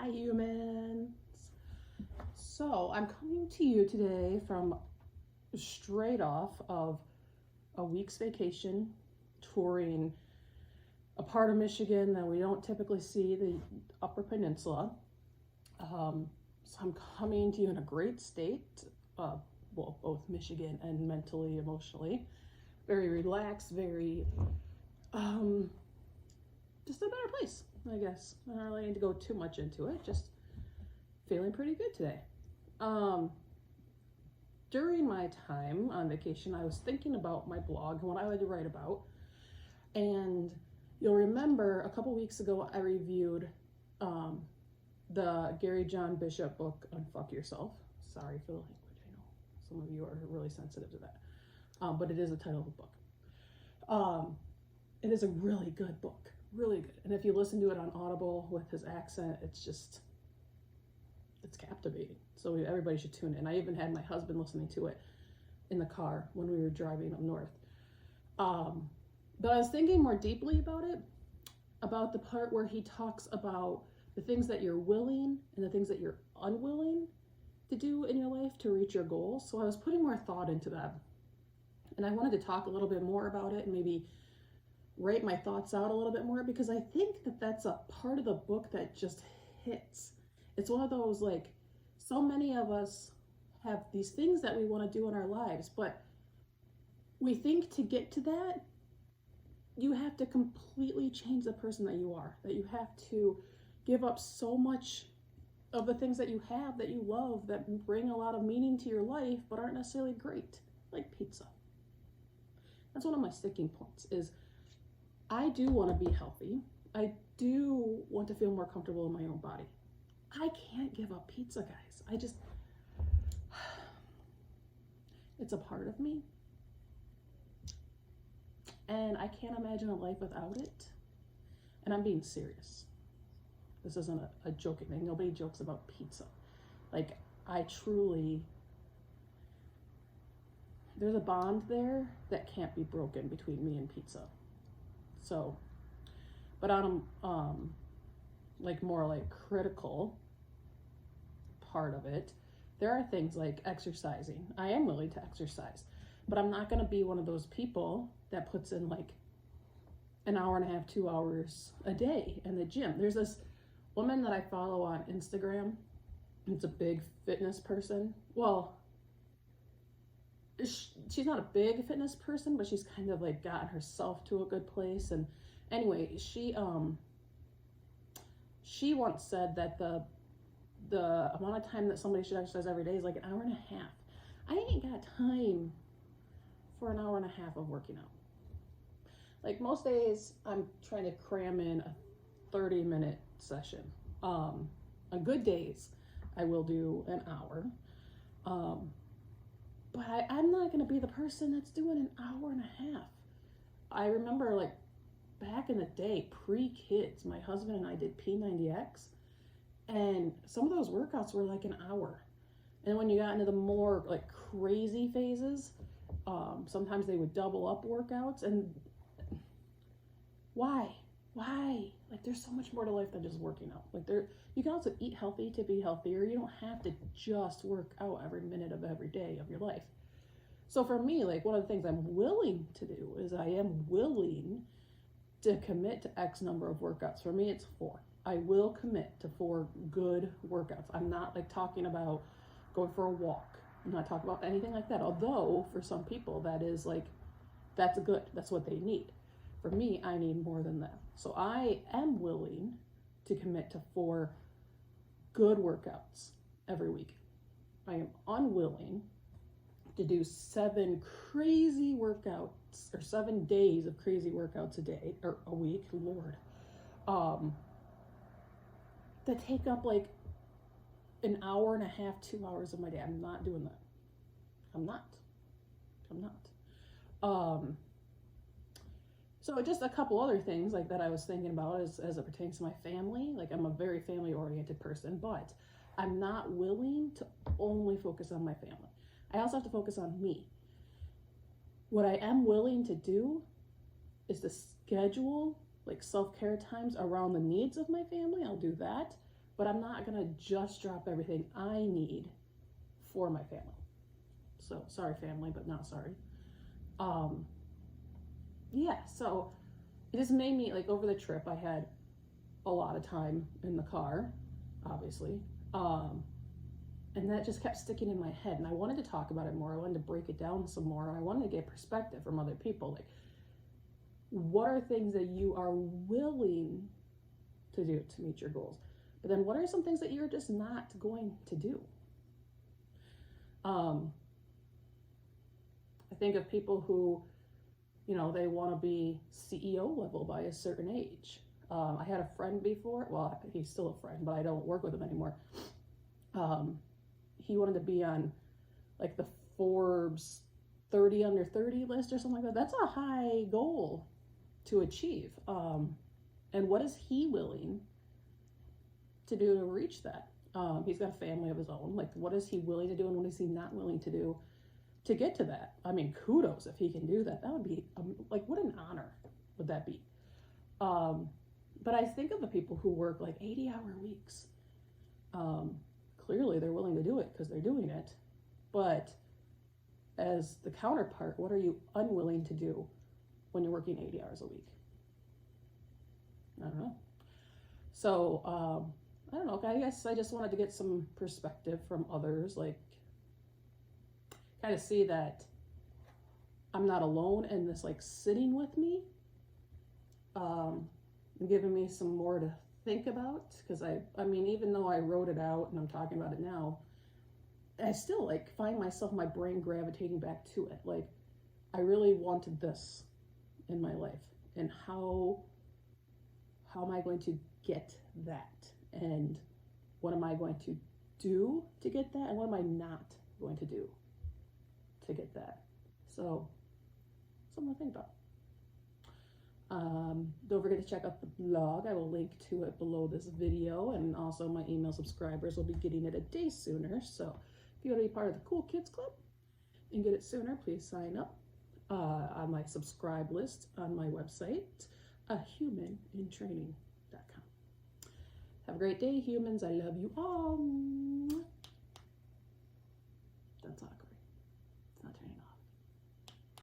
Hi humans. So I'm coming to you today from straight off of a week's vacation touring a part of Michigan that we don't typically see, the Upper Peninsula. So I'm coming to you in a great state, both Michigan and mentally, emotionally. Very relaxed, very, just a better place, I guess. I don't really need to go too much into it, just feeling pretty good today. During my time on vacation, I was thinking about my blog and what I like to write about. And you'll remember a couple weeks ago, I reviewed the Gary John Bishop book, Unfuck Yourself. Sorry for the language, I know some of you are really sensitive to that. But it is the title of the book. It is a really good book, really good. And if you listen to it on Audible with his accent, it's captivating. So everybody should tune in. I even had my husband listening to it in the car when we were driving up north. But I was thinking more deeply about it, about the part where he talks about the things that you're willing and the things that you're unwilling to do in your life to reach your goals. So I was putting more thought into that. And I wanted to talk a little bit more about it and maybe write my thoughts out a little bit more, because I think that that's a part of the book that just hits. It's one of those, like, so many of us have these things that we want to do in our lives, but we think to get to that, you have to completely change the person that you are, that you have to give up so much of the things that you have, that you love, that bring a lot of meaning to your life, but aren't necessarily great, like pizza. That's one of my sticking points, is I do want to be healthy. I do want to feel more comfortable in my own body. I can't give up pizza, guys. It's a part of me. And I can't imagine a life without it. And I'm being serious. This isn't a joking thing. Nobody jokes about pizza. Like, I truly, there's a bond there that can't be broken between me and pizza. So, but on more like critical part of it, there are things like exercising. I am willing to exercise, but I'm not going to be one of those people that puts in like an hour and a half, 2 hours a day in the gym. There's this woman that I follow on Instagram. It's a big fitness person. Well, she's not a big fitness person, but she's kind of like gotten herself to a good place. And anyway, she once said that the amount of time that somebody should exercise every day is like an hour and a half. I ain't got time for an hour and a half of working out. Like, most days I'm trying to cram in a 30-minute session. On good days I will do an hour. But I'm not going to be the person that's doing an hour and a half. I remember, like, back in the day, pre-kids, my husband and I did P90X, and some of those workouts were like an hour. And when you got into the more like crazy phases, sometimes they would double up workouts. And why? Like, there's so much more to life than just working out. Like, you can also eat healthy to be healthier. You don't have to just work out every minute of every day of your life. So for me, like, one of the things I'm willing to do is I am willing to commit to X number of workouts. For me, it's 4. I will commit to 4 good workouts. I'm not like talking about going for a walk. I'm not talking about anything like that. Although for some people that is like, that's good. That's what they need. For me, I need more than that. So I am willing to commit to 4 good workouts every week. I am unwilling to do 7 crazy workouts, or 7 days of crazy workouts a day or a week, Lord, that take up like an hour and a half, 2 hours of my day. I'm not doing that. I'm not. So just a couple other things like that I was thinking about as it pertains to my family. Like, I'm a very family oriented person, but I'm not willing to only focus on my family. I also have to focus on me. What I am willing to do is to schedule like self-care times around the needs of my family. I'll do that, but I'm not going to just drop everything I need for my family. So sorry, family, but not sorry. Yeah, so it just made me, like, over the trip, I had a lot of time in the car, obviously. And that just kept sticking in my head. And I wanted to talk about it more. I wanted to break it down some more. I wanted to get perspective from other people. Like, what are things that you are willing to do to meet your goals? But then what are some things that you're just not going to do? I think of people who, you know, they want to be CEO level by a certain age. I had a friend before, well, he's still a friend, but I don't work with him anymore. He wanted to be on like the Forbes 30 under 30 list or something like that. That's a high goal to achieve. And what is he willing to do to reach that? He's got a family of his own. Like, what is he willing to do and what is he not willing to do to get to that? I mean, kudos if he can do that. That would be, like, what an honor would that be? But I think of the people who work like 80-hour weeks. Clearly they're willing to do it because they're doing it. But as the counterpart, what are you unwilling to do when you're working 80 hours a week? I don't know. So, I don't know. I guess I just wanted to get some perspective from others, like, kind of see that I'm not alone in this, like, sitting with me, and giving me some more to think about. Because I mean, even though I wrote it out and I'm talking about it now, I still, like, find myself, my brain gravitating back to it. Like, I really wanted this in my life, and how am I going to get that? And what am I going to do to get that? And what am I not going to do to get that? So, something to think about. Don't forget to check out the blog. I will link to it below this video, and also my email subscribers will be getting it a day sooner. So if you want to be part of the Cool Kids Club and get it sooner, please sign up on my subscribe list on my website, humanintraining.com. Have a great day, humans. I love you all.